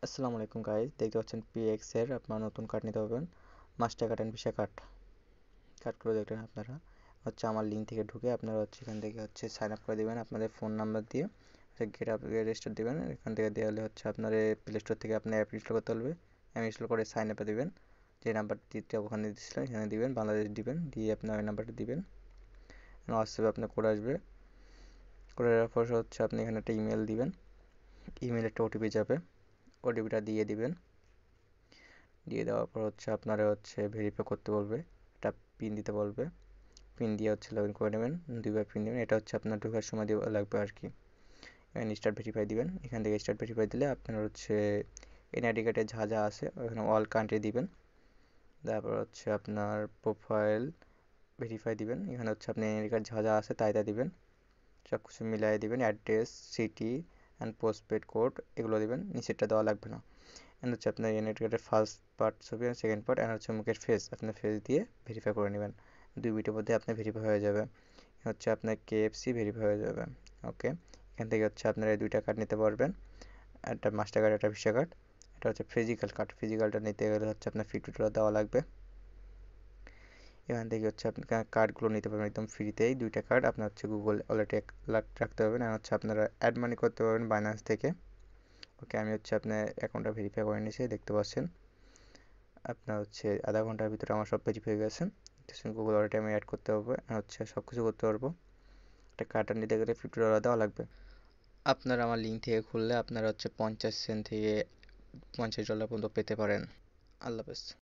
আসসালামু আলাইকুম গাইস, দেখতে পাচ্ছেন পিএক্স এর আপনার নতুন কার্ড নিতে পারবেন। মাস্টার কার্ড এন্ড ভিসা কার্ডগুলো দেখলেন আপনারা আমার লিঙ্ক থেকে ঢুকে আপনারা এখান থেকে সাইন আপ করে দিবেন আপনাদের ফোন নাম্বার দিয়ে। গেট আপ রেজিস্টার দিবেন, এখান থেকে দেওয়া হলে আপনার প্লে স্টোর থেকে আপনি অ্যাপ ইনস্টল করতে হবে। অ্যাপ ইনস্টল করে সাইন আপে দিবেন, যে নাম্বারটিতে ওখানে দিয়েছিলেন এখানে দিবেন, বাংলাদেশ দিবেন, দিয়ে আপনার ওই নাম্বারটা দিবেন। হোয়াটসঅ্যাপে আপনার কোড আসবে, কোড আসার পর আপনি এখানে একটা ইমেল দিবেন, ইমেলে একটা ওটিপি যাবে, ওটিপিটা দিয়ে দিবেন। দিয়ে দেওয়ার পর আপনারা ভেরিফাই করতে বলবে, একটা পিন দিতে বলবে, পিন দিয়ে লগ ইন করে নেবেন, দুইবার পিন দেবেন, এটা আপনার ঢোকার সময় দেওয়া লাগবে আর কি। এখানে স্টার্ট ভেরিফাই দিবেন, এখান থেকে স্টার্ট ভেরিফাই দিলে আপনার এনআইডি কার্ডে যা যা আছে ওখানে অল কান্ট্রি দিবেন। তারপর আপনার প্রোফাইল ভেরিফাই দিবেন, এখানে আপনি এনআইডি কার্ড যা যা আছে তাই তাই দিবেন, সব কিছু মিলাই দিবেন, address, city and postpaid code এগুলো দিবেন, নিচেরটা দেওয়া লাগবে না। এন্ড আপনার এনআইডি কার্ডের ফার্স্ট পার্ট ছবি আর সেকেন্ড পার্ট এন্ড মুখের ফেস, আপনার ফেস দিয়ে ভেরিফাই করে নেবেন। 2 মিনিটের মধ্যে আপনার ভেরিফাই হয়ে যাবে। আপনার কেএফসি ভেরিফাই হয়ে যাবে। ওকে, এখান থেকে আপনারা এই দুইটা কার্ড নিতে পারবেন, একটা মাস্টার কার্ড একটা ভিসা কার্ড। এটা ফিজিক্যাল কার্ড, ফিজিক্যালটা নিতে গেলে আপনার $50 দেওয়া লাগবে। এখান থেকে আপনি কার্ডগুলো নিতে পারবেন একদম ফ্রিতেই। দুইটা কার্ড আপনার গুগল ওয়ালেটে রাখতে পারবেন, আর আপনারা অ্যাড মানি করতে পারবেন বাইন্যান্স থেকে। ওকে, আমি আপনার অ্যাকাউন্টটা ভেরিফাই করে নিয়েছি, দেখতে পাচ্ছেন আপনার আধা ঘন্টার ভিতরে আমার সব ভেরিফাই হয়ে গেছে। গুগল ওয়ালেটে আমি অ্যাড করতে হবে, সব কিছু করতে পারবো। একটা কার্ডটা নিতে গেলে $50 দেওয়া লাগবে। আপনারা আমার লিঙ্ক থেকে খুললে আপনারা 50 সেন্ট থেকে $50 পর্যন্ত পেতে পারেন। আল্লাহ হাফেজ।